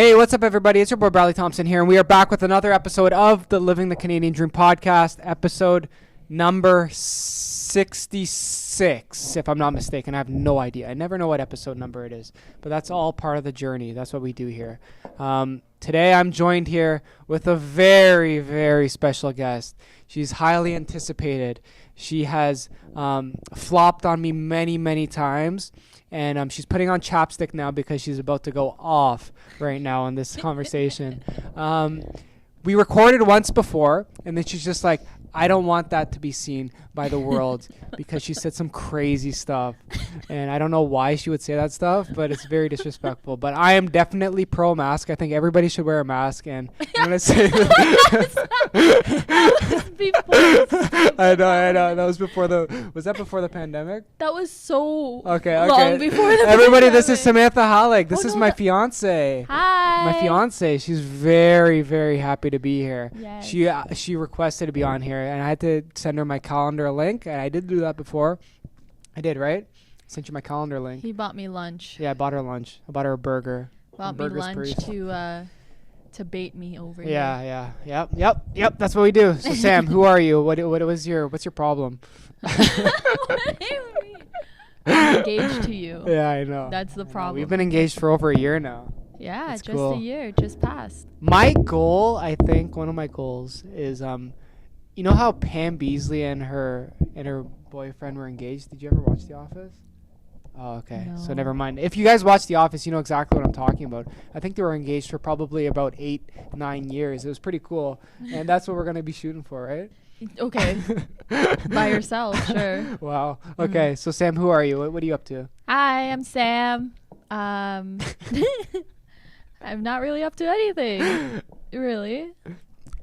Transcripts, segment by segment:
Hey, what's up, everybody? It's your boy Bradley Thompson here, and we are back with another episode of the Living the Canadian Dream podcast, episode number 66, if I'm not mistaken. I have no idea. I never know what episode number it is, but that's all part of the journey. That's what we do here. Today, I'm joined here with a very, very special guest. She's highly anticipated. She has flopped on me many, many times. And she's putting on chapstick now because she's about to go off right now in this conversation. We recorded once before, and then she's just like, I don't want that to be seen by the world because she said some crazy stuff. And I don't know why she would say that stuff, but it's very disrespectful. But I am definitely pro-mask. I think everybody should wear a mask. And I'm going to say I know. That was before was that before the pandemic? That was so long before the Everybody, pandemic. this is Samantha Hallig. This is my fiance. Hi. My fiance. She's very, very happy to be here. Yes. She requested to be on here, and I had to send her my calendar link, and I did do that before. I did, right? Sent you my calendar link. He bought me lunch. Yeah, I bought her lunch. I bought her a burger. Bought me lunch to bait me over here. Yeah. Yep. That's what we do. So Sam, who are you? What's your problem? What do you mean? I'm engaged to you. Yeah, I know. That's the problem. We've been engaged for over a year now. Yeah, That's just cool. a year, just passed. My goal, I think, one of my goals is, you know how Pam Beasley and her boyfriend were engaged? Did you ever watch The Office? Oh, okay. No. So never mind. If you guys watch The Office, you know exactly what I'm talking about. I think they were engaged for probably about 8-9 years. It was pretty cool. And that's what we're going to be shooting for, right? Okay. By yourself, sure. Wow. Okay. So Sam, who are you? What are you up to? Hi, I'm Sam. I'm not really up to anything. Really.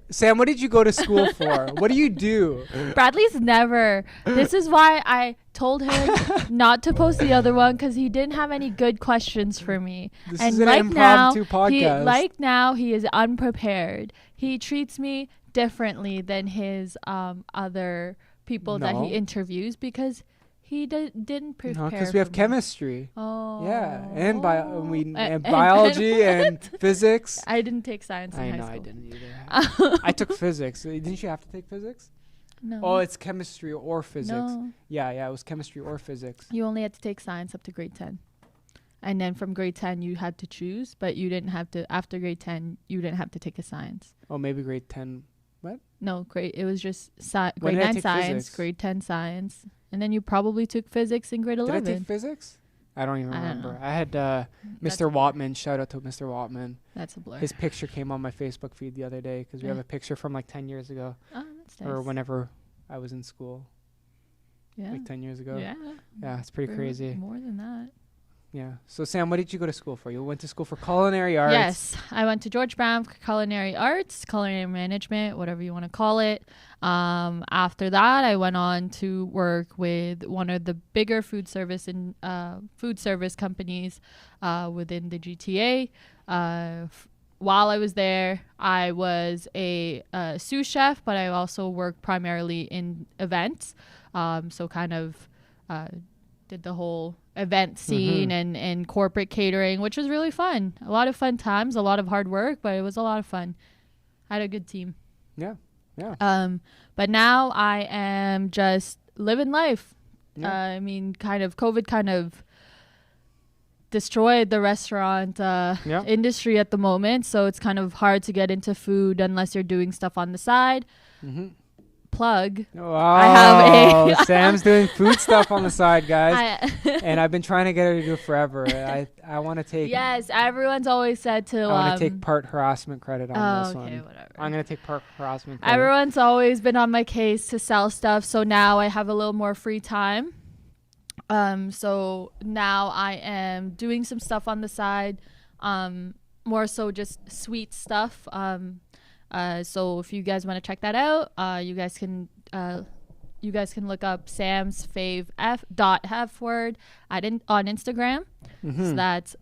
Sam, what did you go to school for? What do you do? Bradley's never. This is why I told him not to post the other one, because he didn't have any good questions for me. This and is an like impromptu podcast. now he is unprepared. He treats me differently than his other people that he interviews because he didn't prepare. No, because we have chemistry. Oh. Yeah, and biology and physics. I didn't take science in high school. I didn't either. I took physics. Didn't you have to take physics? No. Oh, it's chemistry or physics. No. Yeah, it was chemistry or physics. You only had to take science up to grade 10. And then from grade 10, you had to choose, but you didn't have to, after grade 10, you didn't have to take a science. Oh, maybe grade 10. What? No, it was just grade When did I 9 take science, physics? grade 10 science. And then you probably took physics in grade 11. Did I take physics? I don't even remember. know. I had Mr. Watman. Shout out to Mr. Watman. That's a blur. His picture came on my Facebook feed the other day because we have a picture from like 10 years ago. Oh, that's nice. Or whenever I was in school. Yeah. Like 10 years ago. Yeah. Yeah, it's pretty crazy. More than that. Yeah. So, Sam, what did you go to school for? You went to school for culinary arts. Yes. I went to George Brown for culinary arts, culinary management, whatever you want to call it. After that, I went on to work with one of the bigger food service companies within the GTA. While I was there, I was a sous chef, but I also worked primarily in events. So kind of did the whole event scene and corporate catering, which was really fun. A lot of fun times, a lot of hard work, but it was a lot of fun. I had a good team. Yeah. But now I am just living life. Yeah. I mean, COVID kind of destroyed the restaurant industry at the moment. So it's kind of hard to get into food unless you're doing stuff on the side. Mm-hmm. Plug. Oh, Sam's doing food stuff on the side, guys. And I've been trying to get her to do it forever. I want to take. Yes, everyone's always said to. I want to take part harassment credit on this one. Whatever. I'm going to take part harassment credit. Everyone's always been on my case to sell stuff, so now I have a little more free time. So now I am doing some stuff on the side, more so just sweet stuff. So if you guys want to check that out, you guys can look up Sam's Fav F Word on Instagram. Mm-hmm. So that's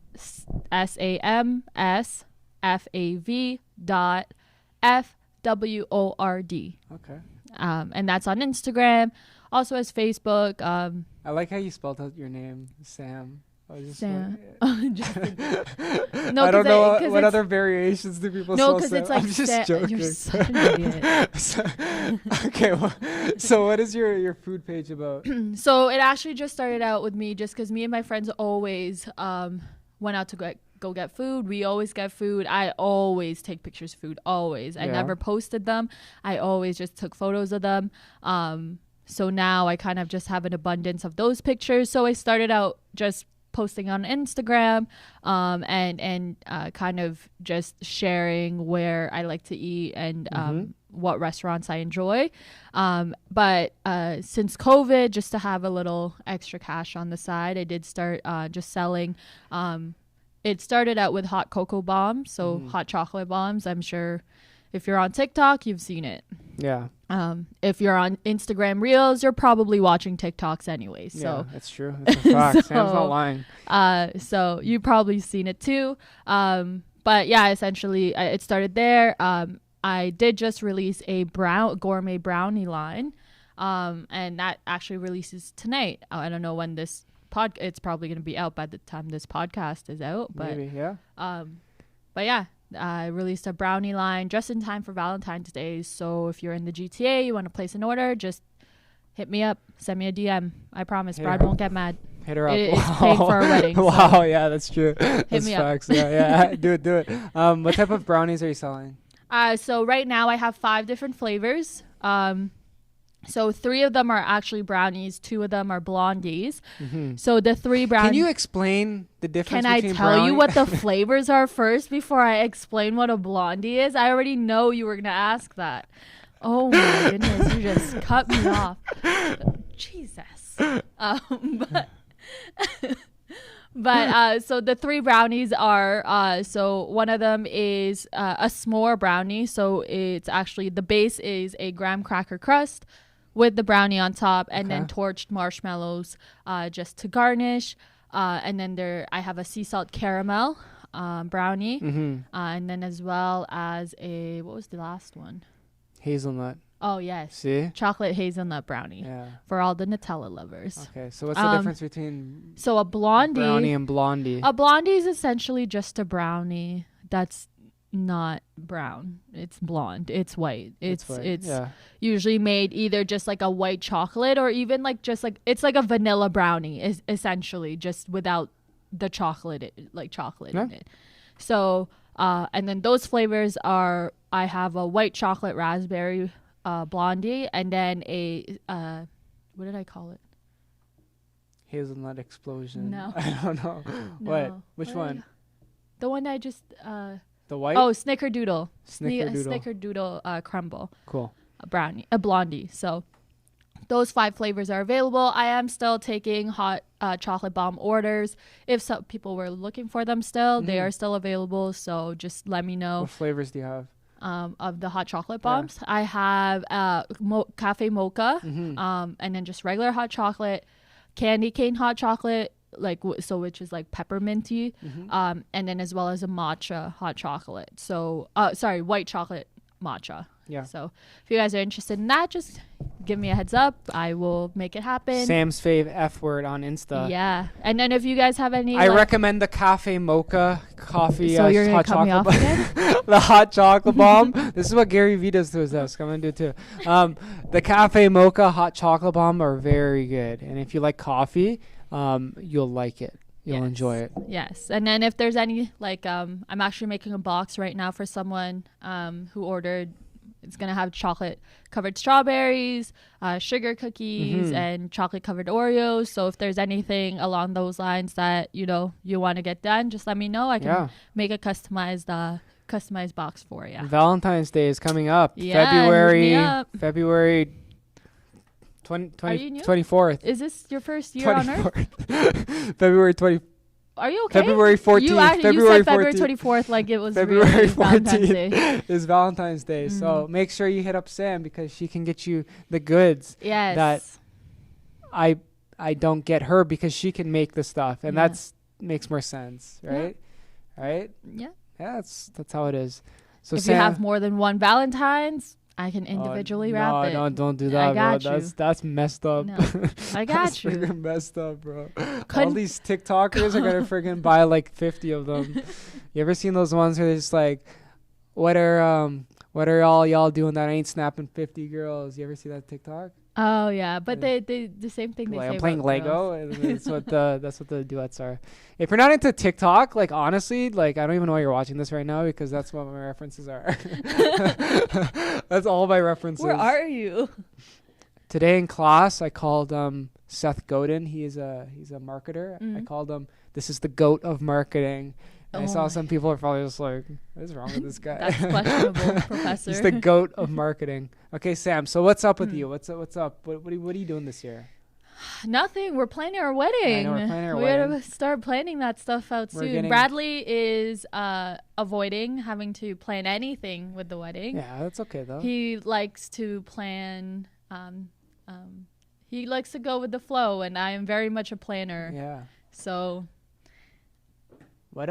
SAMSFAV.FWORD. Okay. And that's on Instagram. Also has Facebook. I like how you spelled out your name, Sam. I was just Sam. Just no, I don't know what other variations do people no, spell because Sam. it's like I'm just joking. You're such an idiot. Okay, well, so what is your food page about? So it actually just started out with me just because me and my friends always went out to go get food. We always get food. I always take pictures of food, always. I never posted them. I always just took photos of them. So now I kind of just have an abundance of those pictures. So I started out just posting on Instagram and kind of just sharing where I like to eat and what restaurants I enjoy. But since COVID, just to have a little extra cash on the side, I did start just selling. It started out with hot cocoa bombs, so hot chocolate bombs. I'm sure if you're on TikTok, you've seen it. Yeah. If you're on Instagram Reels, you're probably watching TikToks anyway. So yeah, that's true. That's a fact. Sam's not lying. So you've probably seen it too. But yeah, essentially it started there. I did just release a gourmet brownie line. And that actually releases tonight. I don't know when this it's probably going to be out by the time this podcast is out, but maybe, yeah. But yeah, I released a brownie line just in time for Valentine's Day. So if you're in the GTA, you want to place an order, just hit me up, send me a DM. I promise, Brad won't get mad. Hit her up. It's paying for our wedding. Wow, so. yeah, that's true. That's me facts. Yeah, do it. What type of brownies are you selling? So right now I have 5 different flavors. So 3 of them are actually brownies. 2 of them are blondies. So the 3 brownies. Can you explain the difference between Can I tell you what the flavors are first before I explain what a blondie is? I already know you were going to ask that. Oh my goodness, you just cut me off. Jesus. But so the 3 brownies are so one of them is a s'more brownie. So it's actually the base is a graham cracker crust with the brownie on top, and then torched marshmallows just to garnish. And then I have a sea salt caramel brownie, and then as well as what was the last one? Hazelnut. Oh yes, See, chocolate hazelnut brownie. Yeah, for all the Nutella lovers. Okay, so what's the difference between a brownie and blondie? A blondie is essentially just a brownie that's not brown. It's blonde. It's white. It's usually made either just like a white chocolate or even like just like it's like a vanilla brownie is essentially just without the chocolate in it. So and then those flavors are I have a white chocolate raspberry blondie, and then a what did I call it? Hazelnut explosion. No. I don't know. No. What? Which one? The one I just the white? Oh, Snickerdoodle. Snickerdoodle. Snickerdoodle crumble. Cool. A blondie. So those 5 flavors are available. I am still taking hot chocolate bomb orders. If some people were looking for them still, they are still available. So just let me know. What flavors do you have? Of the hot chocolate bombs. I have cafe mocha, and then just regular hot chocolate, candy cane hot chocolate, which is like pepperminty, and then as well as a matcha hot chocolate. So white chocolate matcha. Yeah. So if you guys are interested in that, just give me a heads up. I will make it happen. Sam's Fav F Word on Insta. Yeah. And then if you guys have any, I recommend the cafe mocha coffee. So you're gonna hot cut me off again? The hot chocolate bomb. This is what Gary Vee does to his desk. I'm gonna do it too. The cafe mocha hot chocolate bomb are very good, and if you like coffee, you'll like it. You'll enjoy it. Yes. And then if there's any I'm actually making a box right now for someone who ordered. It's going to have chocolate covered strawberries, sugar cookies, and chocolate covered Oreos. So if there's anything along those lines that, you want to get done, just let me know. I can make a customized box for you. Valentine's Day is coming up. Yeah, February 24th. Is this your first year on Earth? February 24th. Are you okay? February 14th. You said February 24th like it was February really 14th Valentine's Day. Is Valentine's Day. So make sure you hit up Sam because she can get you the goods that I don't get her because she can make the stuff. And that's makes more sense, right? Yeah. Right? Yeah. Yeah, that's how it is. So if you have more than one Valentine's, I can individually wrap it. No, don't do that, I got bro. you. That's messed up. No, I got That's you. freaking messed up, bro. All these TikTokers are gonna freaking buy like 50 of them. You ever seen those ones where they're just like, what are all y'all doing that I ain't snapping 50 girls? You ever see that TikTok? Oh yeah, but they the same thing they Like, say I'm playing about Lego, girls. and that's what the duets are. If you're not into TikTok, like honestly, like I don't even know why you're watching this right now because that's what my references are. That's all my references. Where are you? Today in class, I called Seth Godin. He's a marketer. I called him. This is the goat of marketing. And I saw some people are probably just like, what is wrong with this guy? That's questionable, Professor. He's the goat of marketing. Okay, Sam. So what's up with you? What's up? What are you doing this year? Nothing. We're planning our wedding. I know, we're planning our we wedding. gotta start planning that stuff out soon. Bradley is avoiding having to plan anything with the wedding. Yeah, that's okay though. He likes to plan. He likes to go with the flow, and I am very much a planner. Yeah. So. What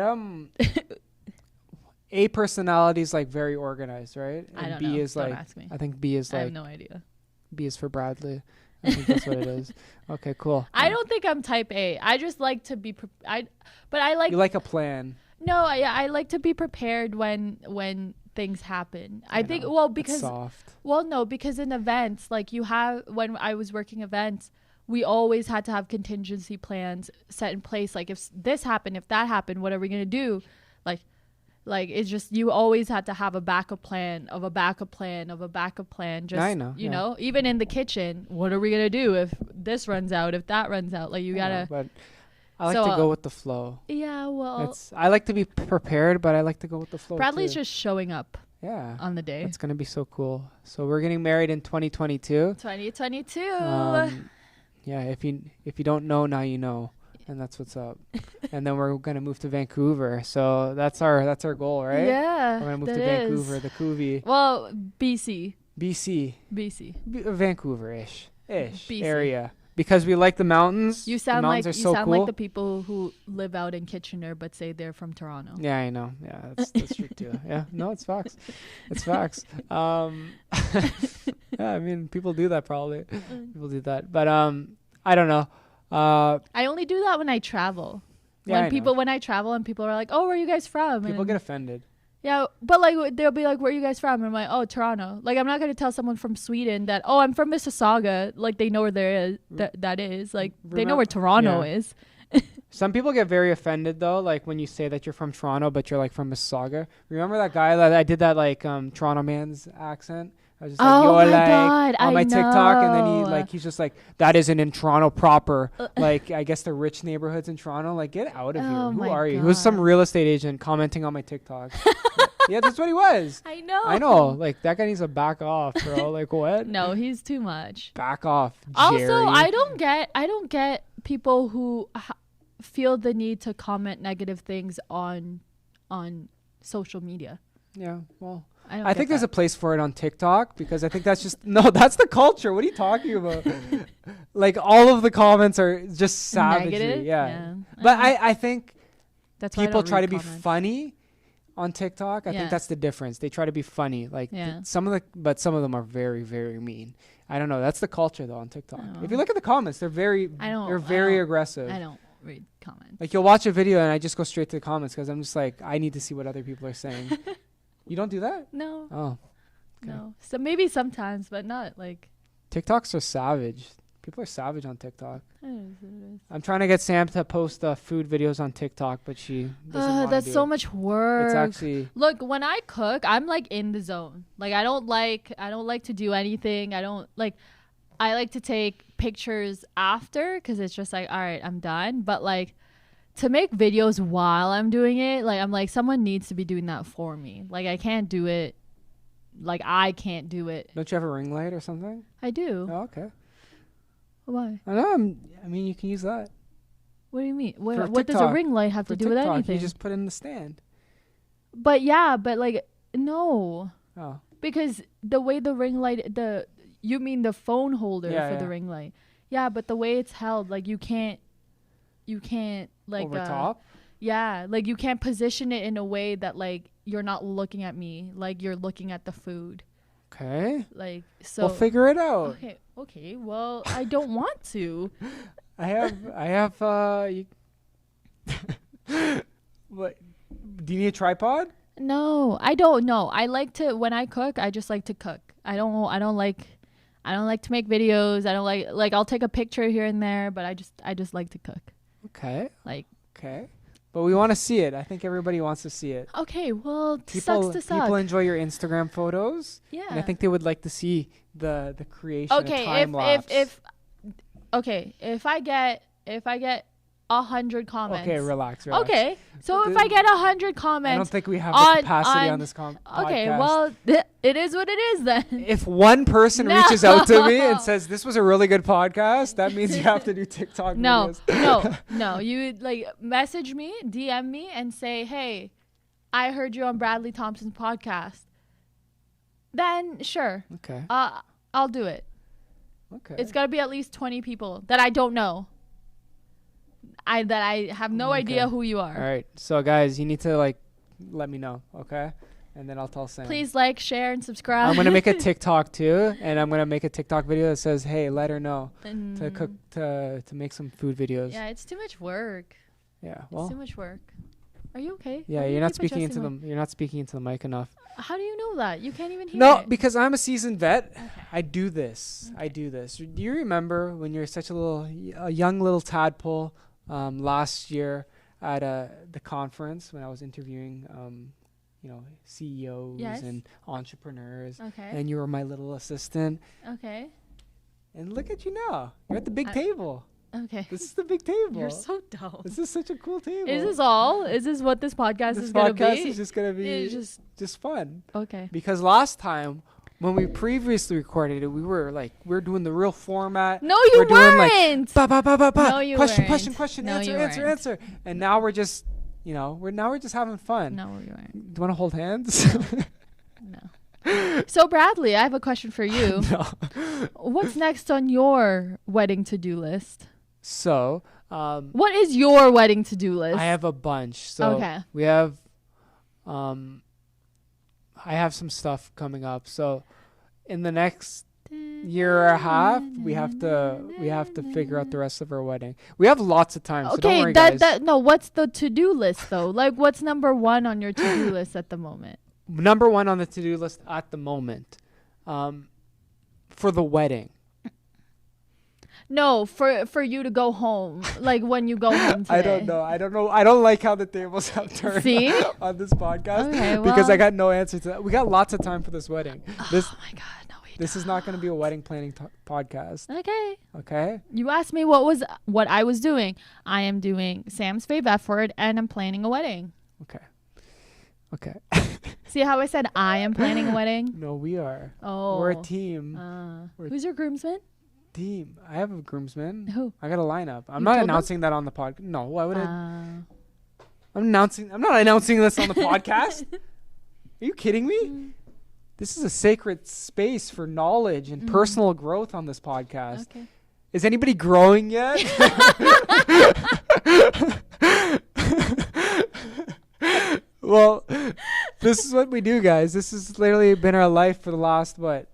A personality is like very organized, right? And I don't B know. is Don't like ask me. I think B is like I have no idea. B is for Bradley. I think that's what it is. Okay, cool. I don't think I'm type A. I just like to be but I like you like a plan. No, I like to be prepared when things happen. I think because soft. No, because in events like when I was working events, we always had to have contingency plans set in place. Like if this happened, if that happened, what are we gonna do? Like it's just you always had to have a backup plan of a backup plan of a backup plan. Just I know, you know, even in the kitchen, what are we gonna do if this runs out? If that runs out, like you gotta. But I like to go with the flow. Yeah, well, I like to be prepared, but I like to go with the flow. Bradley's too. just showing up. Yeah. On the day. It's gonna be so cool. So we're getting married in 2022. 2022. Yeah, if you don't know, now you know, and that's what's up. And then we're gonna move to Vancouver, so that's our goal, right? Yeah, we're gonna move to Vancouver, the Coovie. Well, BC, Vancouver-ish BC. area, because we like the mountains. You sound like like the people who live out in Kitchener but say they're from Toronto. Yeah, I know. Yeah, that's true too. Yeah, no, it's facts. It's facts. Yeah, I mean, people do that probably. People do that, but I don't know. I only do that when I travel. Yeah, when I travel and people are like, "Oh, where are you guys from?" People get offended. Yeah, but like they'll be like, "Where are you guys from?" And I'm like, "Oh, Toronto." Like I'm not gonna tell someone from Sweden that, "Oh, I'm from Mississauga." Like they know where there is that is. Like they know where Toronto is. Some people get very offended though, like when you say that you're from Toronto but you're like from Mississauga. Remember that guy that I did that like Toronto man's accent? I was just like, God, on my TikTok, and then he's just like, that isn't in Toronto proper. Like I guess the rich neighborhoods in Toronto. Like get out of here. Who are you? He was some real estate agent commenting on my TikTok. Yeah, that's what he was. I know. Like that guy needs to back off, bro. Like what? No, he's too much. Back off, Jerry. Also, I don't get people who feel the need to comment negative things on social media. Yeah, well, I think there's a place for it on TikTok because I think that's just that's the culture. What are you talking about? Like all of the comments are just savagery. Negative? Yeah. But I think that's people try to be funny on TikTok. I think Yeah. that's the difference. They try to be funny. Like some of them are very, very mean. I don't know. That's the culture though on TikTok. If you look at the comments, they're very aggressive. I don't read comments. Like you'll watch a video and I just go straight to the comments because I'm just like, I need to see what other people are saying. You don't do that? No. Oh. Okay. No. So maybe sometimes, but not like. TikToks are savage. People are savage on TikTok. It is. I'm trying to get Sam to post food videos on TikTok, but she doesn't want to that's do so it. much work. It's actually look, when I cook, I'm like in the zone. Like I don't like to do anything. I like to take pictures after because it's just like, all right, I'm done. But like to make videos while I'm doing it, like I'm like, someone needs to be doing that for me. Like I can't do it. Like I can't do it. Don't you have a ring light or something? I do. Oh, okay. Why? I know. I mean, you can use that. What do you mean? For What does a TikTok. ring light have to do with TikTok, anything? You just put it in the stand. But yeah, but like no. Oh. Because the way the ring light, you mean the phone holder for the ring light? Yeah, but the way it's held, like you can't like over top. Yeah, like you can't position it in a way that like you're not looking at me, like you're looking at the food. Okay. Like, so. We'll figure it out. Okay. Well, I don't want to. I have, what? Do you need a tripod? No, I don't know. I like to, when I cook, I just like to cook. I don't like to make videos. I don't like I'll take a picture here and there, but I just like to cook. Okay. Like. Okay. But we want to see it. I think everybody wants to see it. Okay, well, sucks to suck. People enjoy your Instagram photos. Yeah. And I think they would like to see the creation of Okay, time lapse. if I get 100 comments. Okay, relax. Okay, so if I get 100 comments, I don't think we have the capacity on this okay, podcast. well, it is what it is then. If one person reaches out to me and says this was a really good podcast, that means you have to do TikTok videos. No. You like message me, DM me, and say, "Hey, I heard you on Bradley Thompson's podcast." Then sure. Okay. I'll do it. Okay. It's gotta be at least 20 people that I don't know. I have no idea who you are. All right. So guys, you need to let me know, okay? And then I'll tell Sam. Please like, share, and subscribe. I'm gonna make a TikTok too, and I'm gonna make a TikTok video that says, "Hey, let her know to cook to make some food videos." Yeah, it's too much work. Yeah. Well. It's too much work. Are you okay? Yeah, you're not speaking into them. You're not speaking into the mic enough. How do you know that? You can't even hear No, it. because I'm a seasoned vet. Okay. I do this. Do you remember when you're such a young little tadpole last year at the conference when I was interviewing CEOs and entrepreneurs, and you were my little assistant. Okay. And look at you now. You're at the big table. Okay. This is the big table. You're so dumb. This is such a cool table. Is this all? Is this what this podcast is going to be? This podcast is just going to be just fun. Okay. Because last time when we previously recorded it, we were doing the real format. No, you weren't. Doing No, you question, weren't. question, No, answer. And now we're just, we're just having fun. No, you weren't. Do you want to hold hands? No. So Bradley, I have a question for you. No. What's next on your wedding to-do list? So, what is your wedding to-do list? I have a bunch. So we have, I have some stuff coming up. So in the next year and a half, we have to figure out the rest of our wedding. We have lots of time. So don't worry, guys. No, what's the to-do list though? Like, what's number one on your to-do list at the moment? Number one on the to-do list at the moment, for the wedding. No, for you to go home, like when you go home today. I don't know. I don't like how the tables have turned on this podcast because I got no answer to that. We got lots of time for this wedding. Oh my God, no, this is not going to be a wedding planning podcast. Okay. You asked me what I was doing. I am doing Sam's Fav F Word, and I'm planning a wedding. Okay. See how I said I am planning a wedding? No, we are. Oh. We're a team. Who's your groomsman? Team. I have a groomsman. Who? I got a lineup. I'm not announcing that on the podcast. No, why would I? I'm not announcing this on the podcast. Are you kidding me? This is a sacred space for knowledge and personal growth on this podcast. Okay. Is anybody growing yet? Well, this is what we do, guys. This has literally been our life for the last, 8.5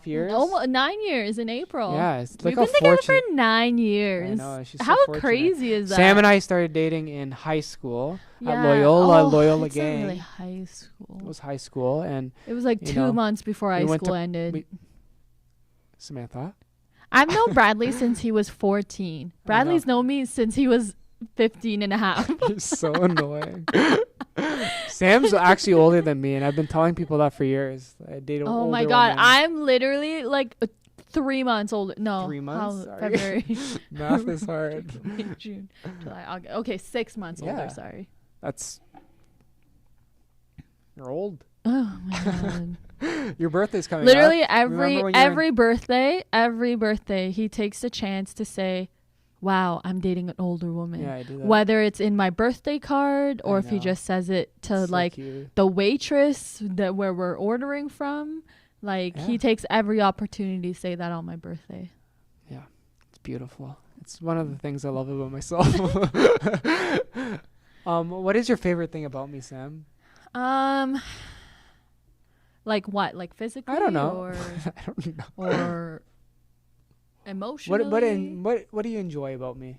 years? No, 9 years in April. Yeah, we've been together for 9 years. I know, she's so How fortunate. crazy is that? Sam and I started dating in high school at Loyola it's Gang. Not really high school. It was high school, and it was like 2 months before high school ended. Samantha? I've known Bradley since he was 14. Bradley's known me since he was 15 and a half. You're so annoying. Sam's actually older than me, and I've been telling people that for years. I dated Oh my God, women. I'm literally like 3 months older. No, 3 months. February. Math is hard. May, June, July, August. Okay, 6 months older. Sorry. You're old. Oh my God. Your birthday's coming literally up. every birthday, he takes a chance to say, wow, I'm dating an older woman. Yeah, I do that. Whether it's in my birthday card or if he just says it to the waitress where we're ordering from. He takes every opportunity to say that on my birthday. Yeah, it's beautiful. It's one of the things I love about myself. What is your favorite thing about me, Sam? Like what? Like physically? I don't know. Or, I don't know. or emotionally? What do you enjoy about me?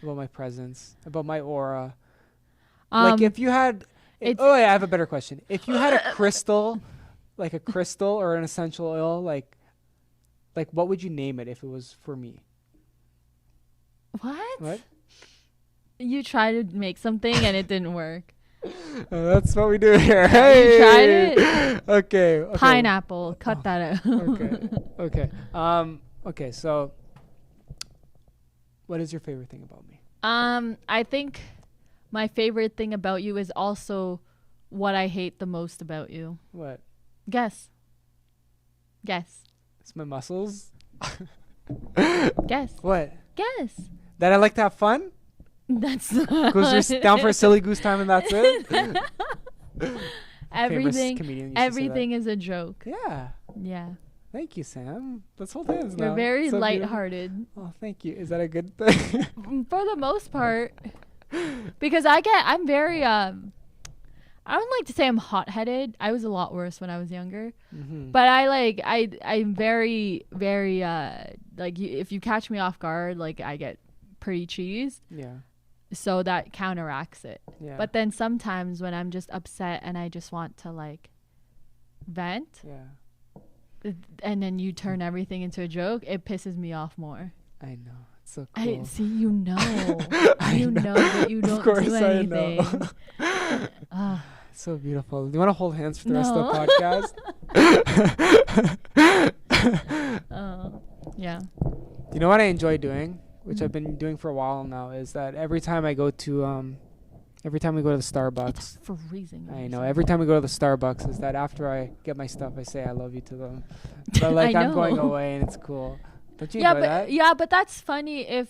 About my presence? About my aura? Um, Like if you had... I have a better question. If you had a crystal, like a crystal or an essential oil, like what would you name it if it was for me? What? You tried to make something and it didn't work. That's what we do here. You Hey! tried it? Okay. Pineapple. Cut that out. Okay. Okay, so what is your favorite thing about me? I think my favorite thing about you is also what I hate the most about you. What? Guess. It's my muscles. Guess. What? Guess. That I like to have fun? That's Goes down for a silly goose time and that's it? everything. Famous comedian used to say Everything is a joke. that. Yeah. Yeah. Thank you, Sam. Let's hold hands now. You're very So beautiful. lighthearted. Oh, thank you. Is that a good thing? For the most part. Because I'm very I don't like to say I'm hot-headed. I was a lot worse when I was younger. Mm-hmm. But I'm very, very like if you catch me off guard, like I get pretty cheesed. Yeah. So that counteracts it. Yeah. But then sometimes when I'm just upset and I just want to like vent, and then you turn everything into a joke, it pisses me off more. I know. It's so cool. I see, you know. I know that you don't Of course do anything. I know. It's so beautiful. Do you want to hold hands for the rest No. of the podcast? Yeah. You know what I enjoy doing, which I've been doing for a while now, is that every time we go to the Starbucks, It's freezing. I know. Every time we go to the Starbucks, is that after I get my stuff, I say I love you to them. But like I I'm going know. away and it's cool. Don't you enjoy that? Yeah, but that's funny if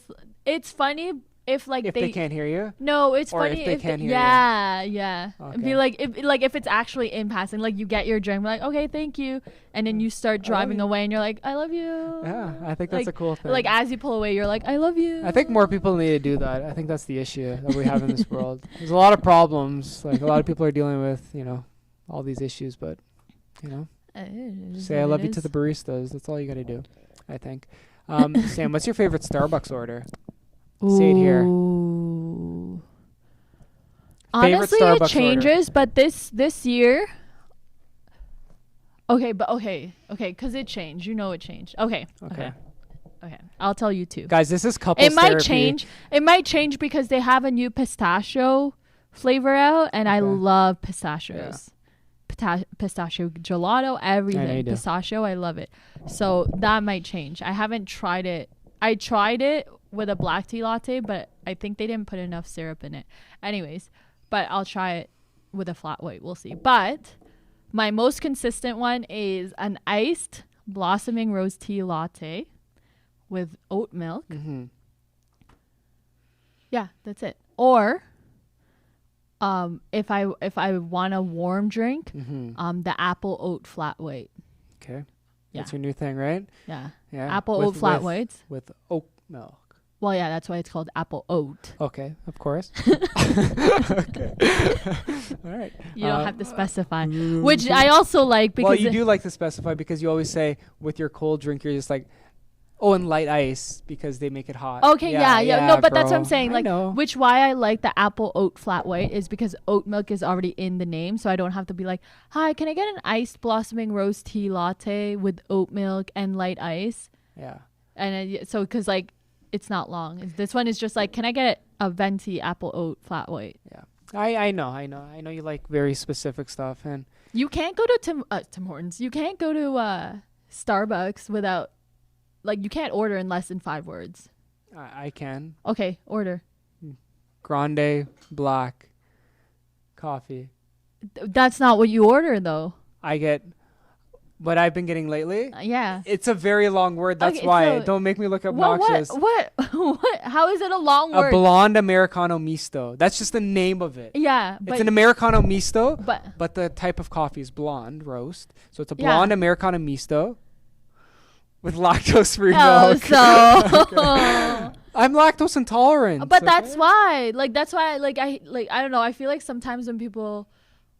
like If they can't hear you. No, it's Or funny if they can't hear you. Yeah. Okay. Be like if it's actually in passing, like you get your drink, like okay, thank you, and then you start driving you. away, and you're like, I love you. Yeah, I think that's Like- a cool thing. Like as you pull away, you're like, I love you. I think more people need to do that. I think that's the issue that we have in this world. There's a lot of problems. Like a lot of people are dealing with, all these issues, but, say I love you to the baristas. That's all you got to do, I think. Sam, what's your favorite Starbucks order? Say it here. Ooh. Favorite Honestly, Starbucks it changes, but this year. Okay, because it changed. It changed. Okay. I'll tell you too. Guys, this is couples It might therapy. change. It might change because they have a new pistachio flavor out, and I Okay. love pistachios. Pistachio gelato, you everything. do. Pistachio, I love it. So that might change. I haven't tried it. I tried it with a black tea latte, but I think they didn't put enough syrup in it. Anyways, but I'll try it with a flat white. We'll see. But my most consistent one is an iced blossoming rose tea latte with oat milk. Mm-hmm. Yeah, that's it. Or if I want a warm drink, Mm-hmm. the apple oat flat white. Okay. Yeah. That's your new thing, right? Yeah. Yeah. Apple oat flat whites. With oat milk. Well, yeah, that's why it's called apple oat. Okay, of course. Okay. All right. You don't have to specify. Which I also like because Well, you do like to specify because you always say with your cold drink, you're just like, and light ice because they make it hot. Okay, yeah. No, but that's what I'm bro. saying. I Like, know. which why I like the apple oat flat white is because oat milk is already in the name, so I don't have to be like, "Hi, can I get an iced blossoming rose tea latte with oat milk and light ice?" Yeah. And so, because like, it's not long. This one is just like, "Can I get a venti apple oat flat white?" Yeah. I know you like very specific stuff, and You can't go to Tim Hortons. You can't go to Starbucks without, like, you can't order in less than 5 words. I can. Okay, order. Grande black coffee. That's not what you order though. I get what I've been getting lately. Yeah. It's a very long word. That's Okay, why. so- Don't make me look What? obnoxious. What? How is it a long A word? blonde Americano misto. That's just the name of it. Yeah, It's an Americano misto, but but the type of coffee is blonde roast. So it's a Yeah. blonde Americano misto with lactose-free oh, milk. so. I'm lactose intolerant. But that's okay? why. Like that's why. I don't know. I feel like sometimes when people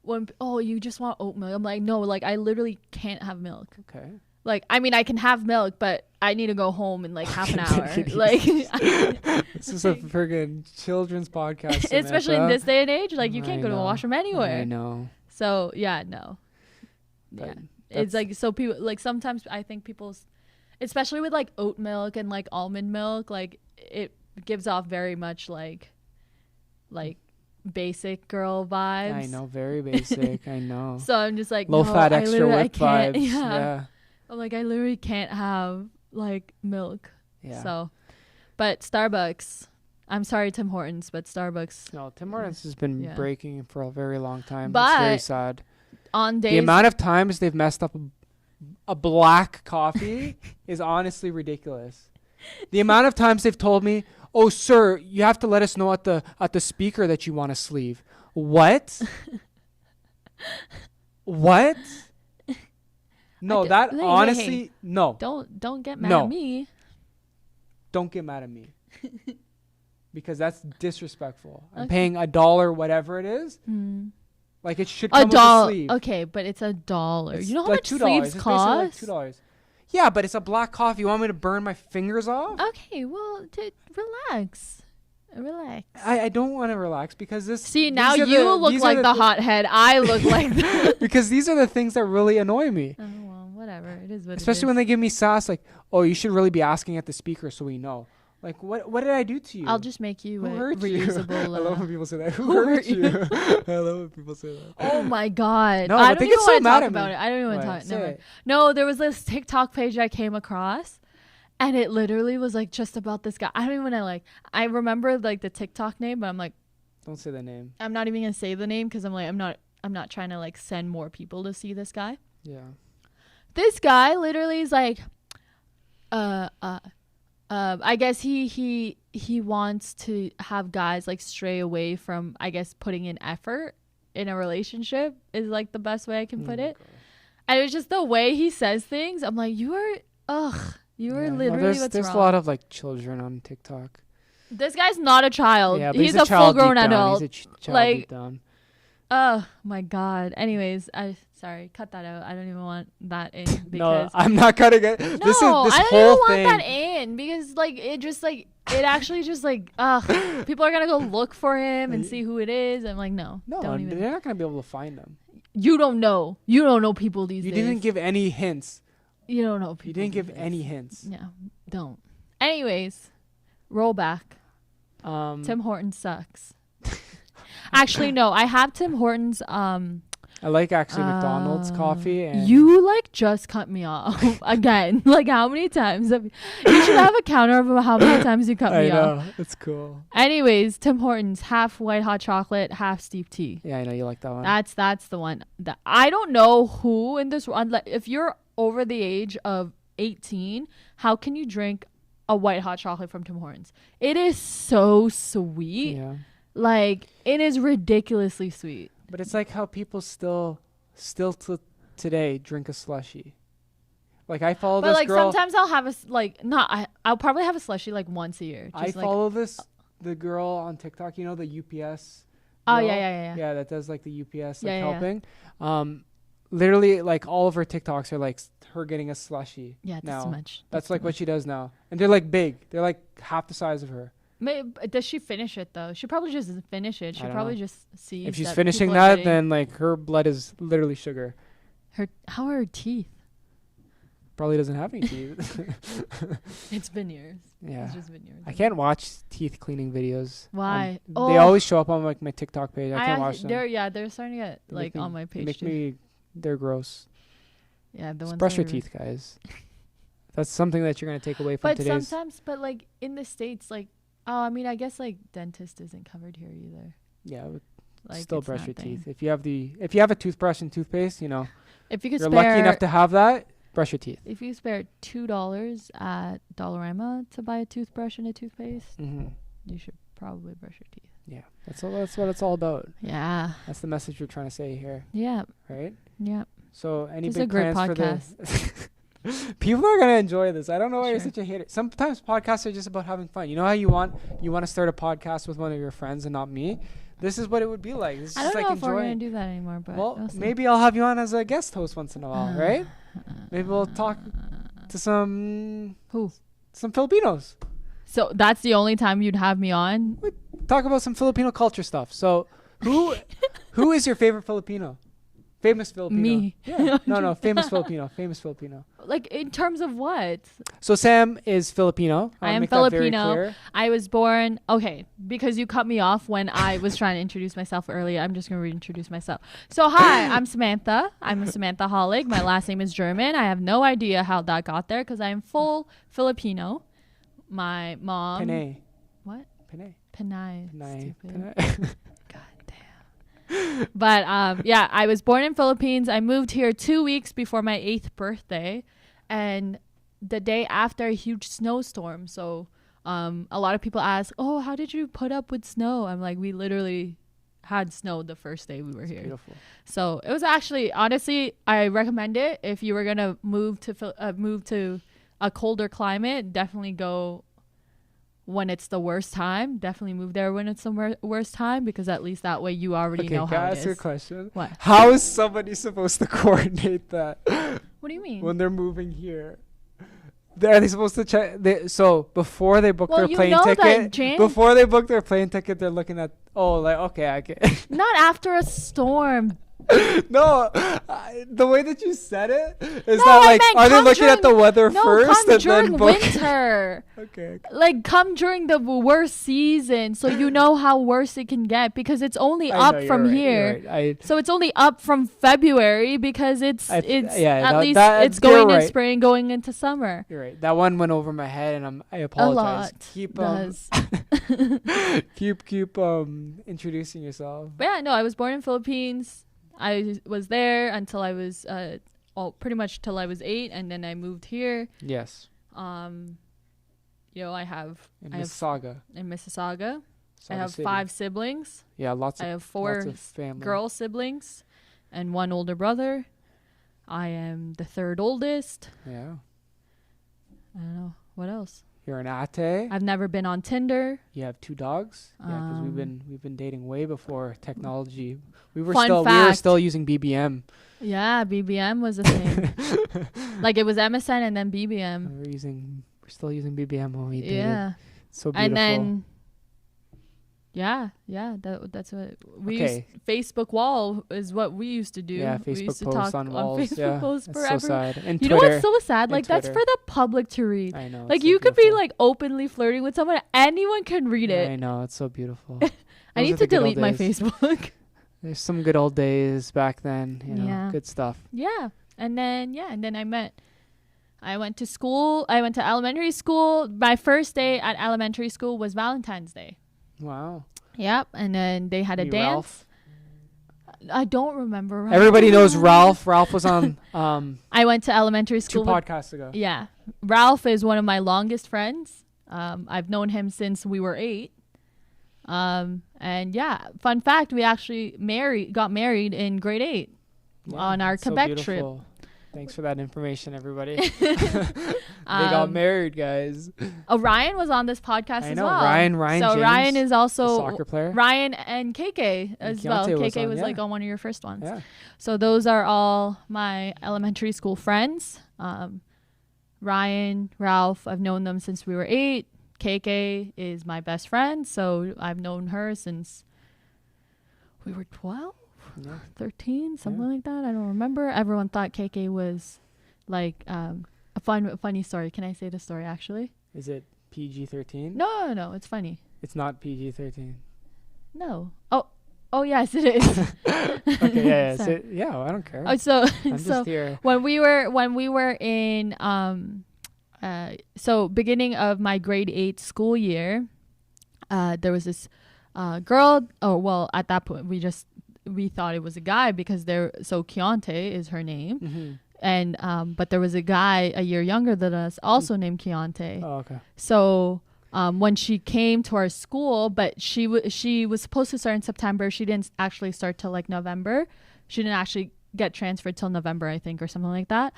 when you just want oat milk, I'm like, no, like I literally can't have milk. Okay. Like, I mean, I can have milk, but I need to go home in like half an hour. Like, this is a friggin' children's podcast, Samantha. Especially in this day and age. Like, you can't go to the washroom anywhere. I know. So yeah, no. Yeah, it's like, so people like, sometimes I think people's, especially with like oat milk and like almond milk, like it gives off very much like basic girl vibes. I know, very basic. I know. So I'm just like, low fat, extra whip vibes. Yeah. I'm like, I literally can't have like milk. Yeah. So, but Starbucks, I'm sorry, Tim Hortons, but Starbucks. No, Tim Hortons has been breaking for a very long time. But it's very sad. On days, the amount of times they've messed up a black coffee is honestly ridiculous. The amount of times they've told me, "Oh, sir, you have to let us know at the speaker that you want a sleeve." What? What? No, that honestly, no. Don't get mad at me. Don't get mad at me. Because that's disrespectful. I'm paying $1, whatever it is. Like, it should come with a sleeve. Okay, but it's $1. You know how like much sleeves cost? Like $2. Yeah, but it's a black coffee. You want me to burn my fingers off? Okay, well, relax. I don't want to relax because this. See, now you look like the hothead. I look like the. Because these are the things that really annoy me. Oh, well, whatever. It is what it is. Especially when they give me sass, like, "Oh, you should really be asking at the speaker so we know." Like, what did I do to you? I'll just make you reusable. I love when people say that. Who hurt you? I love when people say that. Oh my god! No, I but don't they get so mad talk about it. I don't even want to talk. Never. No, there was this TikTok page I came across, and it literally was like just about this guy. I don't even want to like. I remember like the TikTok name, but I'm like, don't say the name. I'm not even gonna say the name because I'm like, I'm not trying to like send more people to see this guy. Yeah. This guy literally is like, I guess he wants to have guys like stray away from, I guess, putting in effort in a relationship is like the best way I can put it. And it's just the way he says things. I'm like, you are literally what's there's wrong. A lot of like children on TikTok. This guy's not a child. Yeah, but he's a full-grown adult. He's a child like, deep down. Oh my god. Anyways, sorry, cut that out. I don't even want that in because no, I'm not cutting it. No, this I don't whole even thing. want that in because like it just like it actually just like people are gonna go look for him and see who it is. I'm like, no, don't even. They're not gonna be able to find him. You don't know people these days. You didn't give any hints. You don't know people. You didn't give any hints. No, don't. Anyways, roll back. Tim Hortons sucks. Actually, no. I have Tim Hortons. I like actually McDonald's coffee. And you like just cut me off again. Like how many times? You should have a counter of how many times you cut me off. I know. It's cool. Anyways, Tim Hortons, half white hot chocolate, half steep tea. Yeah, I know you like that one. That's the one. That I don't know who in this world. If you're over the age of 18, how can you drink a white hot chocolate from Tim Hortons? It is so sweet. Yeah. Like, it is ridiculously sweet. But it's like how people still to today drink a slushie. Like, I follow this girl. But, like, sometimes I'll have I'll probably have a slushie, like, once a year. I follow the girl on TikTok, you know, the UPS girl? Oh, yeah. Yeah, that does, like, the UPS, like, helping. Yeah. Literally, like, all of her TikToks are, like, her getting a slushie. Yeah, that's too much. That's like what she does now. And they're, like, big. They're, like, half the size of her. Does she finish it though? She probably just doesn't finish it. She probably just sees. If she's finishing that, then like her blood is literally sugar. How are her teeth? Probably doesn't have any teeth. It's been years. Yeah, it's just been years. I can't watch teeth cleaning videos. Why? They always show up on like my TikTok page. I can't watch them. They're starting to get like on my page too. They're gross. Yeah, the ones. Brush your teeth, guys. That's something that you're gonna take away from today's. But sometimes, like in the States, like. Oh, I mean, I guess like dentist isn't covered here either. Yeah, but like, still brush your teeth. If you have a toothbrush and toothpaste, you know, if you could you're lucky enough to have that, brush your teeth. If you spare $2 at Dollarama to buy a toothbrush and a toothpaste, you should probably brush your teeth. Yeah, that's what it's all about. Yeah, that's the message we're trying to say here. Yeah. Right. Yeah. So any this big plans for podcast. People are gonna enjoy this. I don't know why you're such a hater. Sometimes podcasts are just about having fun. You know how you want to start a podcast with one of your friends and not me. this is what it would be like. This is I just don't like know if we're gonna enjoying. do that anymore, but Well, we'll see. maybe I'll have you on as a guest host once in a while, right? Maybe we'll talk to some Filipinos. So that's the only time you'd have me on? Talk about some Filipino culture stuff. So, who is your favorite Filipino? Famous Filipino. Me. Yeah. No, famous Filipino. Famous Filipino. Like, in terms of what? So Sam is Filipino. I am make that very Filipino. clear. I was born, because you cut me off when I was trying to introduce myself earlier. I'm just going to reintroduce myself. So, hi, I'm Samantha. I'm Samantha Hallig. My last name is German. I have no idea how that got there because I am full Filipino. My mom. Pinay. What? Pinay. Pinay. Pinay. Stupid. Pinay. But I was born in Philippines. I moved here 2 weeks before my 8th birthday, and the day after a huge snowstorm. So a lot of people ask, "Oh, how did you put up with snow?" I'm like, we literally had snow the first day we were here. Beautiful. So it was actually, honestly, I recommend it if you were gonna move to a colder climate. Definitely go when it's the worst time. Definitely move there when it's the worst time, because at least that way you already know how Can I it ask you a is. question? What? How is somebody supposed to coordinate that What do you mean? when they're moving here? Are they supposed to check? So before they book their plane ticket, before they book their plane ticket, they're looking at, I get. Not after a storm. No, the way that you said it is No, that I like, meant are they come looking at the during- weather No, first come and during then book? winter. Okay. Like, come during the worst season, so you know how worse it can get, because it's only I up know, you're from right, here. you're right. So it's only up from February, because it's at least it's you're going in right. spring, going into summer. You're right. That one went over my head, and I A apologize. lot Keep does. keep introducing yourself. But yeah, no, I was born in Philippines. I was there until I was pretty much till I was 8, and then I moved here. Yes. I have In Mississauga. in Mississauga. I have City. 5 siblings. Yeah, I have 4 lots of family. girl siblings and 1 older brother. I am the 3rd oldest. Yeah. I don't know what else. You're an ate. I've never been on Tinder. You have 2 dogs. Yeah, because we've been dating way before technology. We were Fun still fact. using BBM. Yeah, BBM was a thing. Like, it was MSN and then BBM. We're still using BBM when we dated. Yeah. So beautiful. And then that's what we used. Facebook wall is what we used to do. Yeah, we used Facebook to posts talk on walls. Facebook Yeah, posts that's forever. so sad. And You know Twitter. what's so sad? And Like, that's Twitter. for the public to read. I know. Like, it's so you could be beautiful. like openly flirting with someone. Anyone can read it. I know, it's so beautiful. I Those need are to the good old delete my days. Facebook. There's some good old days back then. Yeah. Good stuff. Yeah. And then I went to school. I went to elementary school. My first day at elementary school was Valentine's Day. Wow. Yep. And then they had a Me, dance. Ralph. I don't remember. Ralph. Everybody knows Ralph. Ralph was on I went to elementary 2 school. podcasts ago. Yeah. Ralph is one of my longest friends. I've known him since we were 8. And yeah, fun fact, we actually got married in grade 8 on our that's so Quebec trip. beautiful. Thanks for that information, everybody. They got married, guys. Ryan was on this podcast I as know, well. Ryan So James, Ryan is the also soccer player. Ryan and KK as well. Keontae was KK on, was yeah. like on one of your first ones. Yeah. So those are all my elementary school friends. Ryan, Ralph, I've known them since we were 8. KK is my best friend, so I've known her since we were 12, Yeah. 13, something like that. I don't remember. Everyone thought KK was like a funny story. Can I say the story actually? Is it PG-13? No, it's funny. It's not PG-13. No. Oh yes, it is. Okay, yeah. Sorry. I don't care. Oh, so I'm just here. when we were in so beginning of my grade 8 school year, there was this girl. Oh well, at that point we thought it was a guy because Keontae is her name, Mm-hmm. and but there was a guy a year younger than us also named Keontae. Oh, okay. So when she came to our school, but she was supposed to start in September. She didn't actually start till like November. She didn't actually get transferred till November, I think, or something like that.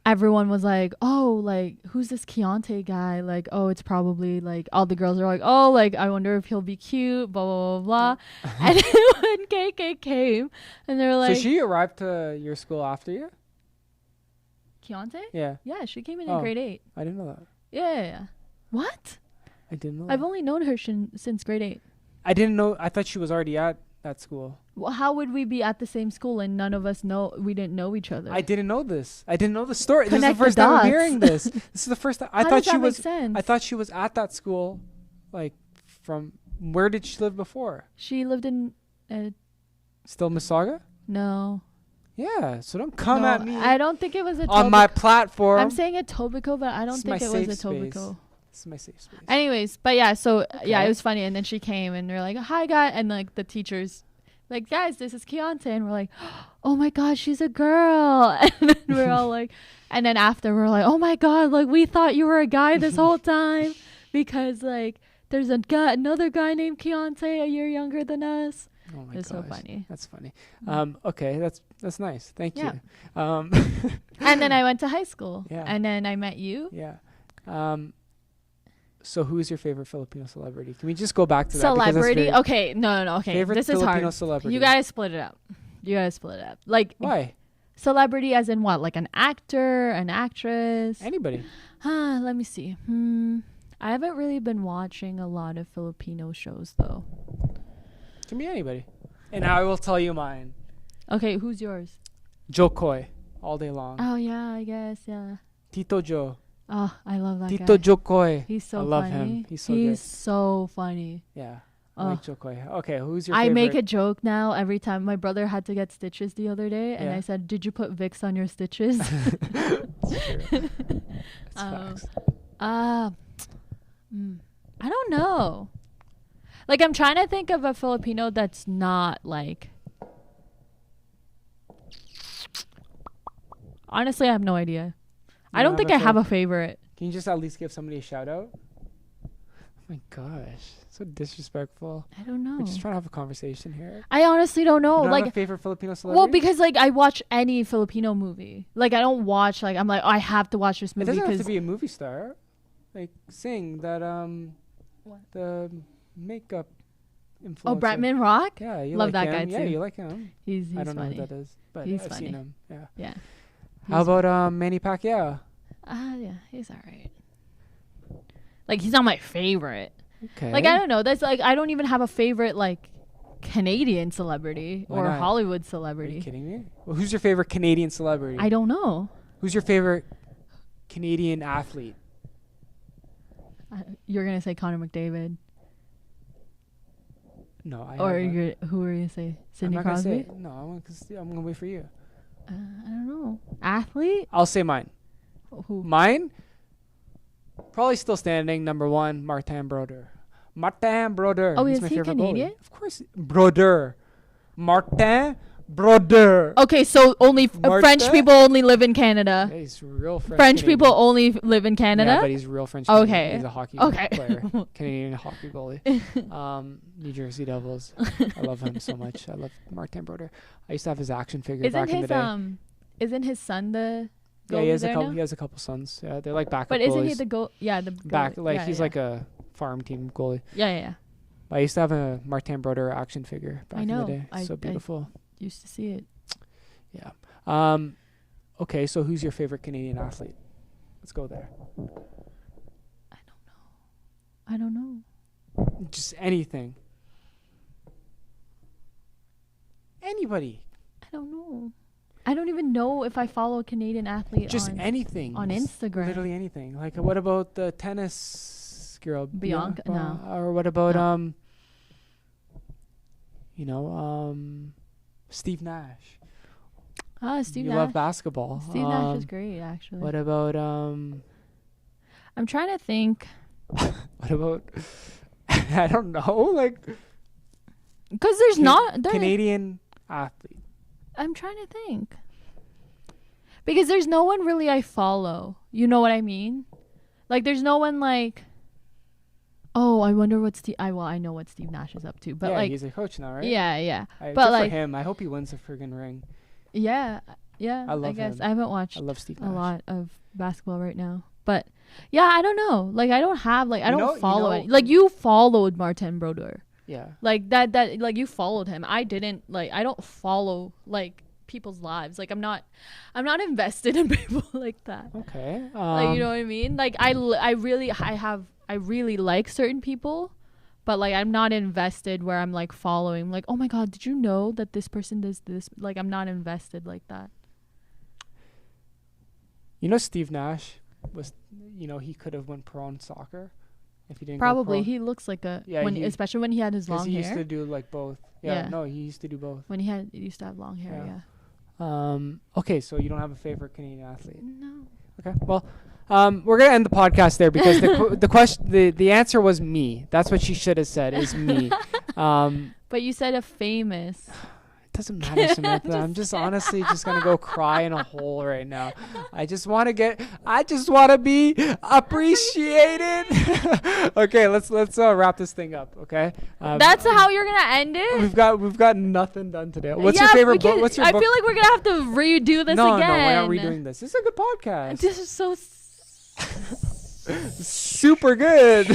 everyone was like, oh, like, who's this Keontae guy? Like, oh, it's probably, like, all the girls are like, oh, like, I wonder if he'll be cute, blah, blah, blah, blah. And then when KK came, and they're like... So she arrived to your school after you? Keontae? Yeah. Yeah, she came in grade 8. I didn't know that. Yeah. What? I didn't know I've that. only known her since grade 8. I didn't know. I thought she was already at that school. Well, how would we be at the same school and none of us we didn't know each other? I didn't know this. I didn't know the story. This is Connect the first the time I'm dots. hearing this. This is the first time. I How thought does she that was. make sense? I thought she was at that school, like from where did she live before? She lived in... Still Mississauga? no. Yeah. So don't come No, at me I don't think it was a on my platform. I'm saying Etobicoke, but I don't This is think my it was safe space. Etobicoke. This is my safe space. Anyways, but yeah, so yeah, Okay. it was funny. And then she came and they're like, hi, guys. And like the teachers, like, guys, this is Keontae. And we're like, oh my God, she's a girl. And then we're all like, and then after we're like, oh my God, like we thought you were a guy this whole time because like there's another guy named Keontae a year younger than us. Oh my It's gosh. so funny. That's funny. Okay, that's nice. Thank Yeah. you. And then I went to high school. Yeah. And then I met you. Yeah. So who is your favorite Filipino celebrity? Can we just go back to that? Celebrity. Okay. No. Okay. Favorite This is Filipino hard. celebrity. You guys split it up. Like Why? celebrity as in what? Like an actor, an actress? Anybody. Let me see. I haven't really been watching a lot of Filipino shows though. Can be anybody. And I will tell you mine. Okay, who's yours? Joe Coy. All day long. Oh yeah, I guess, yeah. Tito Joe. Oh, I love that Tito guy. Joe Coy. He's so I love funny. him. He's so He's good. so funny. Yeah. I Oh. like Joe Coy. Okay, who's your I favorite? make a joke now every time my brother had to get stitches the other day, and Yeah. I said, "Did you put Vicks on your stitches?" It's true. It's facts. I don't know. Like, I'm trying to think of a Filipino that's not like. Honestly, I have no idea. I You don't think I have a favorite. Can you just at least give somebody a shout out? Oh my gosh. So disrespectful. I don't know. We're just trying to have a conversation here. I honestly don't know. You don't Like, have a favorite Filipino celebrity? well, because like I watch any Filipino movie. Like, I don't watch like I'm like, oh, I have to watch this it movie doesn't have because to be a movie star. Like sing that What? the makeup influencer. oh, Bretman Rock. Yeah, you Love like that him. guy Yeah, too. you like him. He's I don't funny. know who that is, but He's I've seen funny. him. Yeah. Yeah. How He's- about Manny Pacquiao? Yeah, he's all right. Like, he's not my favorite. Okay. Like, I don't know. That's like I don't even have a favorite like Canadian celebrity Why or not? Hollywood Are you celebrity. kidding me? Well, who's your favorite Canadian celebrity? I don't know. Who's your favorite Canadian athlete? You're gonna say Connor McDavid, No, I or haven't. who are you gonna say? I'm Sidney not gonna say Crosby? it. No, I'm gonna wait for you. I don't know. Athlete? I'll say mine. Who? Mine, probably still standing. Number one, Martin Brodeur. Martin Brodeur. Oh, He's is my he favorite Canadian? goalie. Of course, Brodeur. Martin Brodeur. Okay, so only Marta? French people only live in Canada. Yeah, he's real French. French Canadian. people only live in Canada. Yeah, but he's real French. Okay. Canadian. He's a hockey Okay. player. Canadian hockey goalie. New Jersey Devils. I love him so much. I love Martin Brodeur. I used to have his action figure Isn't back in the his day. isn't his son the Yeah, goalie there now? he has a couple sons. Yeah, they're like backup But goalies. isn't he the goal? Yeah, the back? goalie. Like Yeah, he's yeah. like a farm team goalie. Yeah. I used to have a Martin Brodeur action figure back I in know. the day. So beautiful. Used to see it. Yeah. Okay, so who's your favorite Canadian athlete? Let's go there. I don't know. Just anything. Anybody. I don't know. I don't even know if I follow a Canadian athlete Just on anything. on Just Instagram. Literally anything. Like what about the tennis girl? Bianca? No. Or what about No. Steve Nash? Steve you Nash. love basketball. Steve Nash is great, actually. What about I'm trying to think. what about I don't know, like Because there's not... Canadian athlete. I'm trying to think. Because there's no one really I follow. You know what I mean? Like, there's no one like... Oh, I wonder what Steve... I know what Steve Nash is up to. But yeah, like... he's a coach now, right? Yeah. But But good like... for him. I hope he wins the friggin' ring. Yeah. Yeah, I love guess him. I haven't watched I love Steve a Nash. lot of basketball right now, but yeah, I don't know. Like I don't have like I You know- don't you follow know- it. Like you followed Martin Brodeur. Yeah. Like that like you followed him. I didn't. Like I don't follow like people's lives. Like I'm not invested in people like that. Okay. Like you know what I mean? Like I really like certain people, but like I'm not invested where I'm like following like, oh my god, did you know that this person does this? Like I'm not invested like that. You know, Steve Nash was. You know, he could have went pro in soccer if he didn't. Probably go pro. he looks like a Yeah, especially when he had his 'Cause long he hair. used to do like both. Yeah. Yeah. No, he used to do both. When he used to have long hair. Yeah. Okay, so you don't have a favorite Canadian athlete. No. Okay. Well, we're gonna end the podcast there because the answer was me. That's what she should have said. Is me. But you said a famous. It doesn't matter, Samantha. I'm just honestly just gonna go cry in a hole right now. I just want to be appreciated. Okay, let's wrap this thing up. Okay. That's how you're gonna end it. We've got nothing done today. What's your favorite book? What's your I book? feel like we're gonna have to redo this No, again. we're not redoing this. This is a good podcast. This is so. Super good.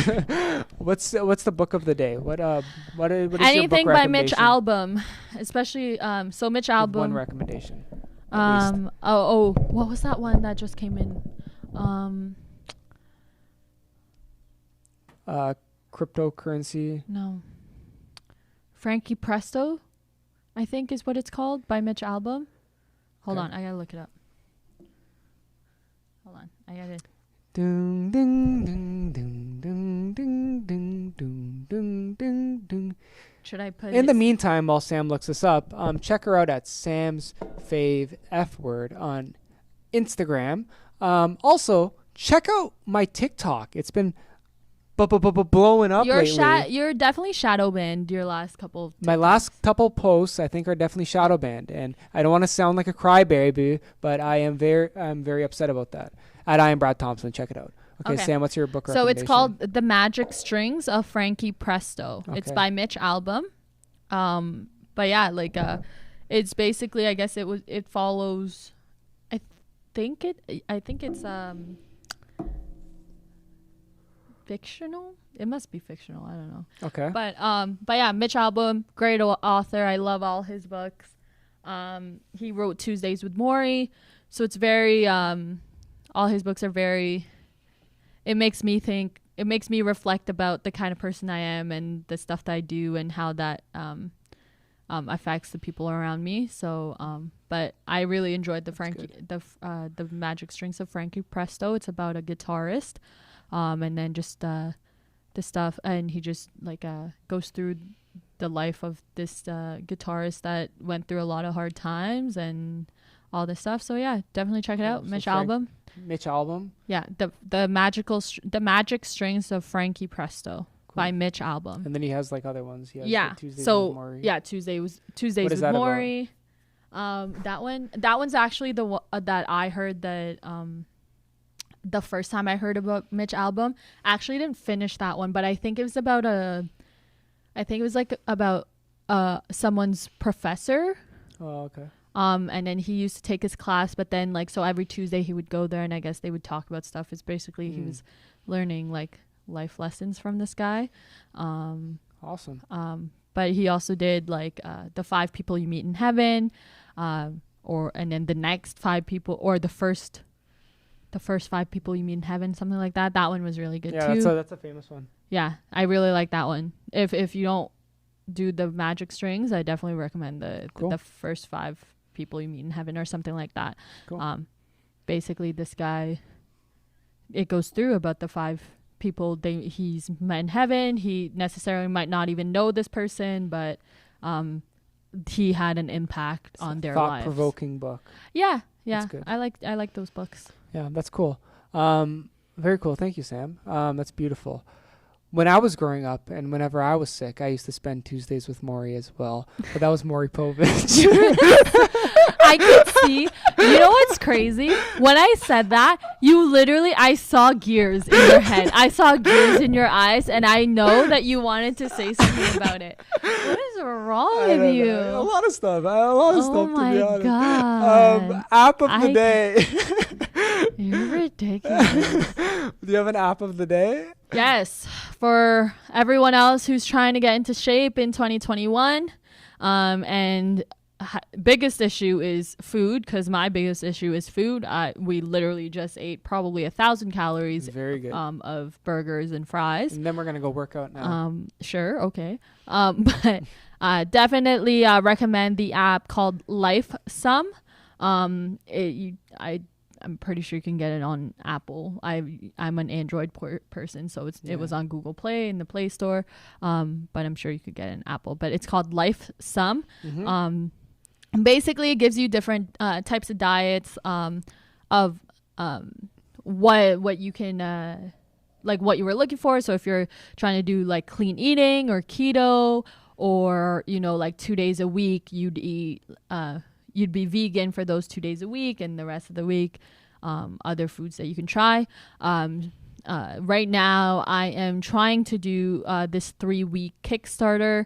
What's the book of the day? What is Anything your book by Mitch recommendation? Albom, especially so Mitch Give Albom. one recommendation. at least. What was that one that just came in? Cryptocurrency. No. Frankie Presto, I think is what it's called, by Mitch Albom. Hold Okay. on, I gotta look it up. Hold on, I gotta. Ding ding ding ding ding ding ding ding ding ding ding. Should I put In the it- meantime, while Sam looks this up, check her out at Sam's Fav F Word on Instagram. Also, check out my TikTok. It's been blowing up lately. You're definitely shadow banned your last couple of My last couple posts, I think, are definitely shadow banned, and I don't want to sound like a crybaby, but I'm very upset about that. At I am Brad Thompson, check it out. Okay, Okay. Sam, what's your book So recommendation? it's called The Magic Strings of Frankie Presto. It's Okay. by Mitch Albom. But yeah, like it's basically, I guess it follows. I think it's fictional. It must be fictional. I don't know. Okay. But yeah, Mitch Albom, great author. I love all his books. He wrote Tuesdays with Morrie, so it's very all his books are very. It makes me think. It makes me reflect about the kind of person I am and the stuff that I do and how that affects the people around me. So, but I really enjoyed the Magic Strings of Frankie Presto. It's about a guitarist, and then just the stuff, and he just like goes through the life of this guitarist that went through a lot of hard times and all this stuff. So yeah, definitely check it out. So Mitch Frank- Albom. Mitch Albom. Yeah, the Magic Strings of Frankie Presto by Mitch Albom. And then he has like other ones. He has Yeah. the Tuesdays So with Morrie. yeah, Tuesdays What with is that about? Morrie. That one's actually the one that I heard that the first time I heard about Mitch Albom. I actually didn't finish that one, but I think it was about someone's professor. Oh, okay. And then he used to take his class, but then like so every Tuesday he would go there, and I guess they would talk about stuff. It's basically he was learning like life lessons from this guy. Awesome. But he also did like the 5 people you meet in heaven, and then the next 5 people, or the first 5 people you meet in heaven, something like that. That one was really good Yeah, too. that's a famous one. Yeah, I really like that one. If you don't do the Magic Strings, I definitely recommend the first 5 people you meet in heaven or something like that. Cool. Basically this guy, it goes through about the 5 people he's met in heaven. He necessarily might not even know this person, but he had an impact on their lives. Thought-provoking book. Yeah. That's good. I like those books. Yeah, that's cool. Very cool. Thank you, Sam. That's beautiful. When I was growing up and whenever I was sick, I used to spend Tuesdays with Morrie as well. But that was Morrie Povich. I can see. You know what's crazy? When I said that, I saw gears in your head. I saw gears in your eyes, and I know that you wanted to say something about it. What is wrong with you? A lot of stuff. To be honest. God. App of the day. You're ridiculous. Do you have an app of the day? Yes. For everyone else who's trying to get into shape in 2021, and biggest issue is food, because my biggest issue is food. We literally just ate probably 1,000 calories. Very good. Of burgers and fries. And then we're gonna go work out now. Sure, okay. But definitely recommend the app called Lifesum. I'm pretty sure you can get it on Apple. I'm an Android person, so it was on Google Play in the Play Store. But I'm sure you could get it on Apple. But it's called Lifesum. Basically, it gives you different types of diets of what you can like what you were looking for. So if you're trying to do like clean eating or keto, or like 2 days a week, you'd be vegan for those 2 days a week, and the rest of the week other foods that you can try. Right now I am trying to do this 3-week Kickstarter.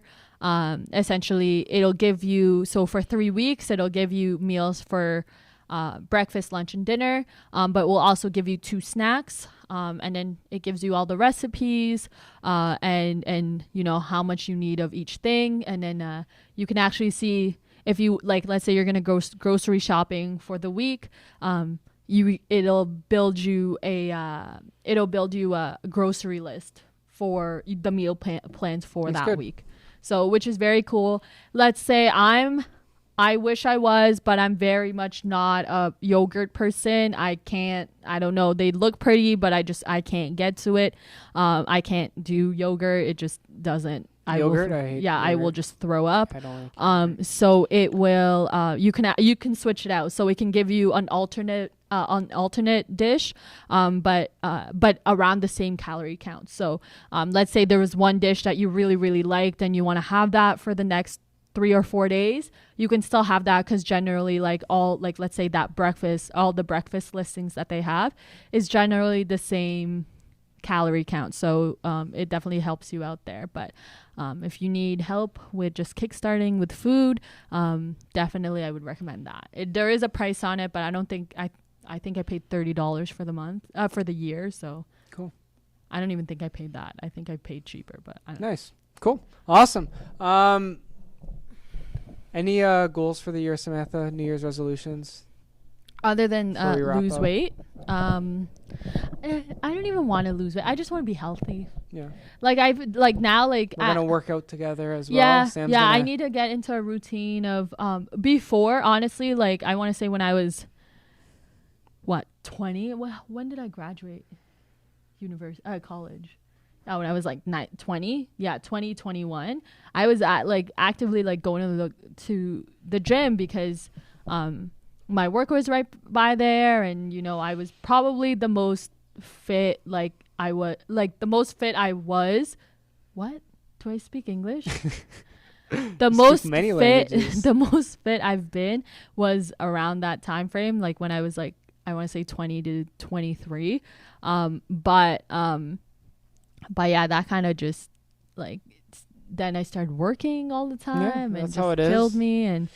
Essentially it'll give you, so for 3 weeks it'll give you meals for breakfast, lunch, and dinner, but we'll also give you 2 snacks, and then it gives you all the recipes and how much you need of each thing, and then you can actually see if you, like, let's say you're gonna go grocery shopping for the week, it'll build you a grocery list for the meal plans for That's that good. Week. So, which is very cool. Let's say I wish I was, but I'm very much not a yogurt person. I don't know. They look pretty, but I can't get to it. I can't do yogurt. It just doesn't. I hate yogurt. I will just throw up. I don't like it. So it will, you can switch it out. So it can give you an alternate dish, but around the same calorie count. So let's say there was one dish that you really, really liked and you want to have that for the next 3 or 4 days, you can still have that, because generally let's say that all the breakfast listings that they have is generally the same calorie count. So it definitely helps you out there. But if you need help with just kickstarting with food, definitely I would recommend that. There is a price on it, but I think I paid $30 for the month, for the year. So cool. I don't even think I paid that. I think I paid cheaper, but I don't Nice. Cool. Awesome. Any goals for the year, Samantha? New Year's resolutions? Other than lose weight? I don't even want to lose weight. I just want to be healthy. Yeah. We're gonna work out together as well. Yeah. I need to get into a routine of before, honestly, I want to say when I was 20. When did I graduate college? Oh, when I was 20. Yeah, 2021. I was at actively going to the gym, because my work was right by there, and I was probably the most fit. The most fit I was. What? Do I speak English? The most fit I've been was around that time frame, when I was I want to say 20 to 23. But yeah, that kind of just then I started working all the time, and just killed me. And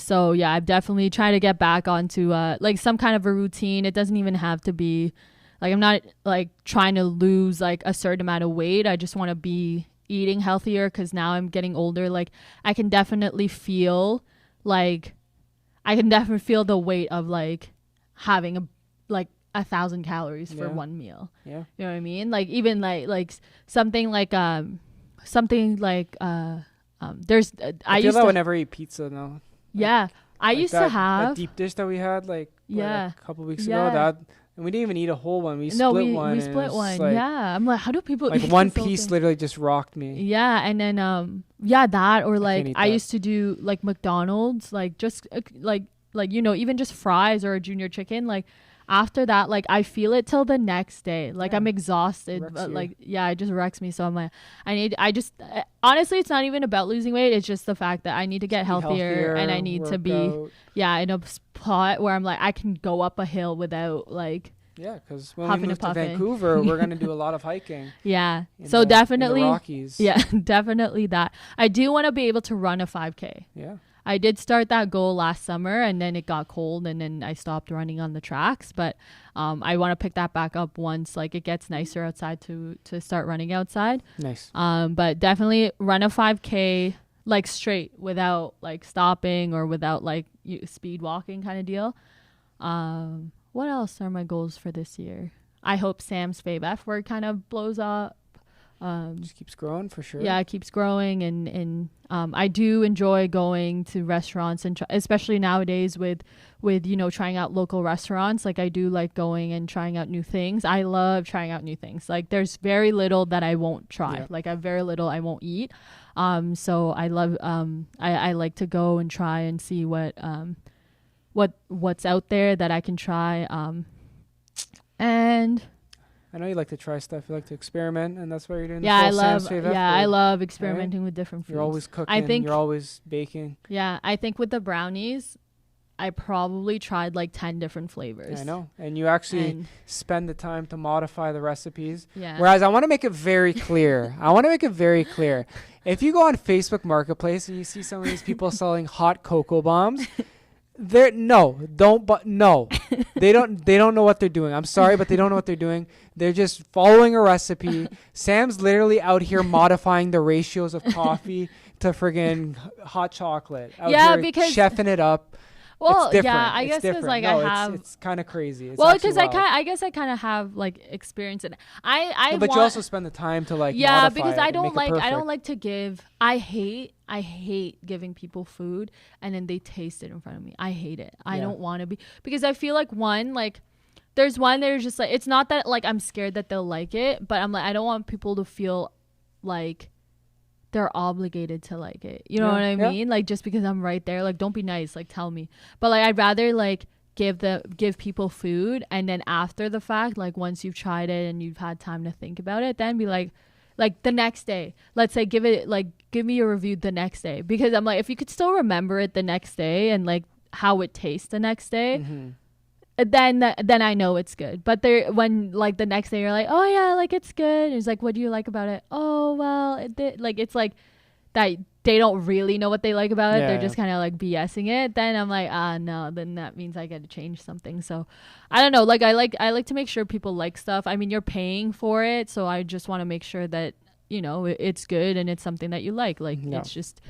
so yeah, I've definitely tried to get back onto some kind of a routine. It doesn't even have to be I'm not trying to lose a certain amount of weight. I just want to be eating healthier, because now I'm getting older. I can definitely feel the weight of having 1,000 calories for one meal. Yeah. You know what I mean? Even something there's I feel that whenever I eat pizza now. Yeah. I used to have that deep dish that we had a couple weeks ago, and we didn't even eat a whole one. We split one. We split one. Yeah. I'm how do people eat one piece literally just rocked me. Yeah, and then that, or I used to do McDonald's, just even just fries or a junior chicken. after that, like I feel it till the next day. Like I'm exhausted, Wrecks but you. like it just wrecks me. So I'm like, honestly, it's not even about losing weight. It's just the fact that I need to get healthier, and I need to be out. in a spot where I'm like I can go up a hill without like Yeah, because when we huffing move and to puffing. Vancouver, we're going to do a lot of hiking. Yeah. in So the definitely, Rockies. yeah, definitely that. I do want to be able to run a 5K. Yeah. I did start that goal last summer, and then it got cold, and then I stopped running on the tracks. But I want to pick that back up once like it gets nicer outside to start running outside. Nice. But definitely run a 5K like straight without like stopping or without like speed walking kind of deal. What else are my goals for this year? I hope Sam's Fav F Word kind of blows up. Just keeps growing for sure. Yeah, it keeps growing, and I do enjoy going to restaurants, and especially nowadays with trying out local restaurants. Like I do like going and trying out new things. I love trying out new things. Like there's very little that I won't try. Yeah. Like I have very little I won't eat. So I love I like to go and try and see what's out there that I can try. And I know you like to try stuff. You like to experiment, and that's why you're doing the I full Sam's Fav F Word. I love experimenting with different foods. You're always cooking. You're always baking. Yeah, I think with the brownies, I probably tried like 10 different flavors. Yeah, I know. And you actually spend the time to modify the recipes. Yeah. Whereas I want to make it very clear. If you go on Facebook Marketplace and you see some of these people selling hot cocoa bombs, they don't know what they're doing. I'm sorry, but they don't know what they're doing. They're just following a recipe. Sam's literally out here modifying the ratios of coffee to friggin' hot chocolate. Because chefing it up. Well, it's different. yeah, I guess because like no, I have. It's kind of crazy. Well, because I guess I kind of have like experience in it. But you also spend the time to like. Yeah, modify because it I and don't make it like perfect. to give. I hate giving people food and then they taste it in front of me. I hate it. I don't want to be, because I feel like there's one there's just like, it's not that like I'm scared that they'll like it, but I'm like I don't want people to feel like they're obligated to like it. You know what I mean? Like just because I'm right there, like don't be nice, like tell me. But like I'd rather like give people food, and then after the fact, like once you've tried it and you've had time to think about it, then be like the next day, let's say give me a review the next day, because I'm like, if you could still remember it the next day and like how it tastes the next day, then I know it's good. But when like the next day you're like, oh yeah, like it's good, and it's like, what do you like about it? Oh well, it's like that they don't really know what they like about it. They're just kind of like BSing it. Then I'm like, no, then that means I got to change something. So I don't know, like I like to make sure people like stuff. I mean, you're paying for it, so I just want to make sure that it's good and it's something that you like. It's just,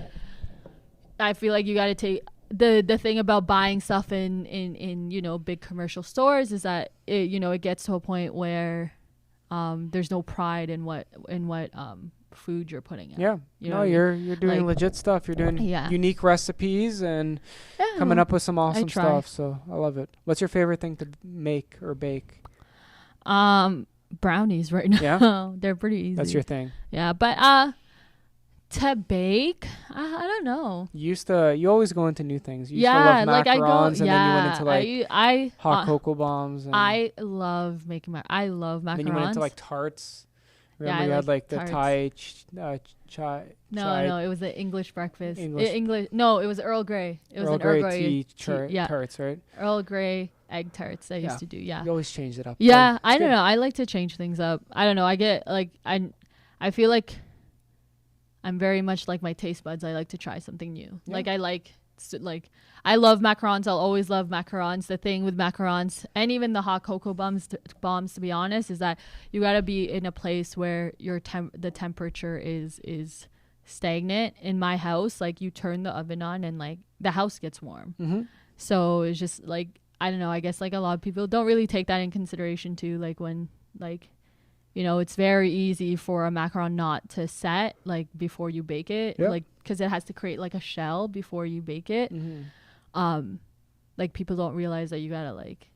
I feel like you got to take the thing about buying stuff in big commercial stores is that it gets to a point where there's no pride in what food you're putting out. You're doing legit stuff. You're doing unique recipes and coming up with some awesome stuff. So I love it. What's your favorite thing to make or bake? Brownies right now. Yeah? They're pretty easy. That's your thing. Yeah, but to bake, I don't know. You always go into new things. You used to love macarons, and then you went into like hot cocoa bombs. And I love making I love macarons. Then you went into like tarts. Remember you had like the Thai chai. No, it was the English breakfast. English. No, it was Earl Grey. It was an Earl Grey tea. Tarts, right? Earl Grey egg tarts I used to do. Yeah. You always change it up. Yeah, I don't know. I like to change things up. I don't know. I get like I feel like I'm very much like my taste buds. I like to try something new. Yeah. I love macarons. I'll always love macarons. The thing with macarons and even the hot cocoa bombs, to be honest, is that you got to be in a place where the temperature is stagnant. In my house, like you turn the oven on and like the house gets warm. Mm-hmm. So it's just like, I don't know. I guess like a lot of people don't really take that in consideration too. Like when like, it's very easy for a macaron not to set like before you bake it, like because it has to create like a shell before you bake it. Mm-hmm. Like people don't realize that you gotta like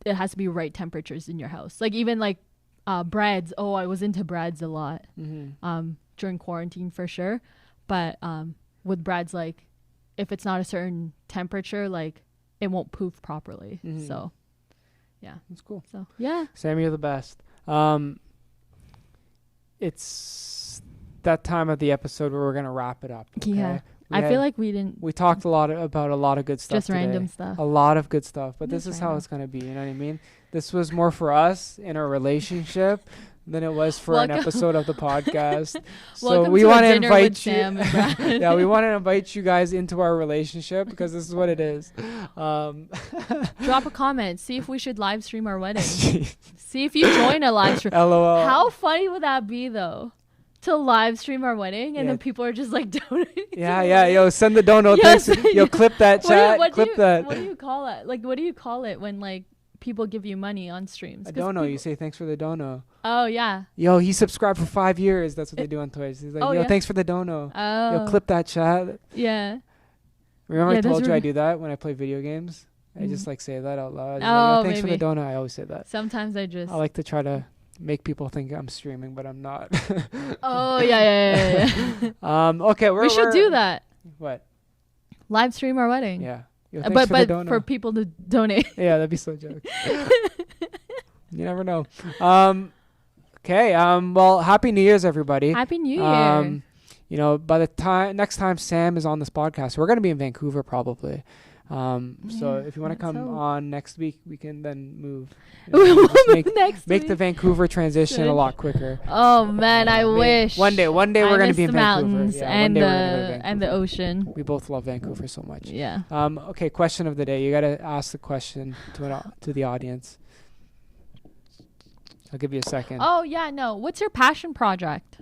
it has to be right temperatures in your house. Like even like breads. Oh, I was into breads a lot during quarantine for sure. But with breads, like if it's not a certain temperature, like it won't poof properly. Mm-hmm. So Yeah. That's cool. So yeah. Sam, you're the best. It's that time of the episode where we're gonna wrap it up. Okay? Yeah. I feel like we talked about a lot of good stuff. Just today. random stuff. A lot of good stuff, but Just this is random. how it's gonna be. You know what I mean? This was more for us in our relationship than it was for an episode of the podcast. So Welcome we to want to dinner with invite you. Sam and Brad. Yeah, we want to invite you guys into our relationship because this is what it is. Drop a comment. See if we should live stream our wedding. See if you join a live stream. LOL. How funny would that be though? To live stream our wedding and then people are just like donating. Yeah. Yo, send the dono. Yes. Thanks. Yo, clip that chat. Clip that. What do you call it? Like, what do you call it when like people give you money on streams? A dono. You say thanks for the dono. Oh yeah. Yo, he subscribed for 5 years. That's what they do on Twitch. He's like, yo, thanks for the dono. Oh. Yo, clip that chat. Yeah. Remember I told you I do that when I play video games? I just like say that out loud. Like, yo, thanks for the dono. I always say that. Sometimes I like to try to make people think I'm streaming, but I'm not. Oh yeah. Okay, we should do that. What? Live stream our wedding. Yeah. Yo, but for people to donate. Yeah, that'd be so joke. You never know. Okay. Well, Happy New Year's, everybody. Happy New Year. You know, by the next time Sam is on this podcast, we're gonna be in Vancouver probably. So if you want to come on next week, we can then move. Make the Vancouver transition a lot quicker. Oh man, I wish. One day we're gonna be in Vancouver. Yeah, and the ocean. We both love Vancouver so much. Yeah. Okay. Question of the day. You gotta ask the question to the audience. I'll give you a second. Oh yeah, no. What's your passion project?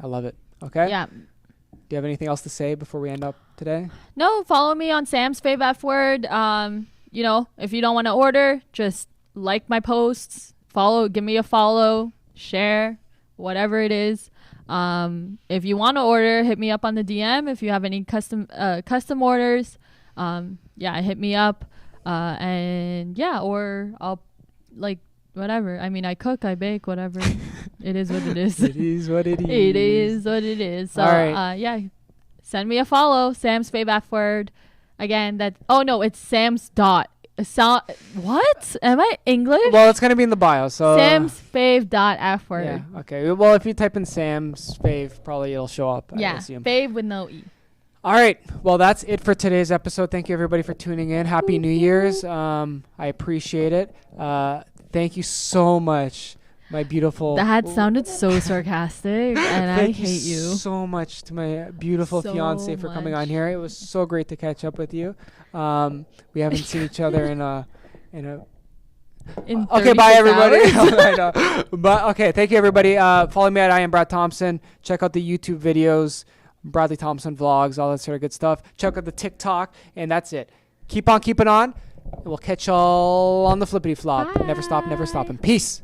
I love it. Okay. Yeah. Do you have anything else to say before we end up today? No, follow me on Sam's Fav F Word. You know, if you don't want to order, just like my posts, give me a follow, share, whatever it is. If you want to order, hit me up on the DM. If you have any custom orders, hit me up. Or I'll whatever. I mean, I cook, I bake, whatever. It is what it is. It is what it is. It is what it is. So, all right. Send me a follow. Sam's Fav F Word. Again, it's Sam's dot. What? Am I English? Well, it's going to be in the bio. So Sam's Fav dot F Word. Yeah. Okay. Well, if you type in Sam's Fav, probably it'll show up. Yeah. Fav with no E. All right. Well, that's it for today's episode. Thank you, everybody, for tuning in. Happy New Year's. I appreciate it. Thank you so much, my beautiful. That sounded so sarcastic, and I hate you so much to my beautiful fiance for coming on here. It was so great to catch up with you. We haven't seen each other in okay, bye everybody. I know. But okay, thank you everybody. Follow me at I am Brad Thompson. Check out the YouTube videos, Bradley Thompson vlogs, all that sort of good stuff. Check out the TikTok, and that's it. Keep on keeping on. And we'll catch y'all on the flippity flop. Bye. Never stop, and peace.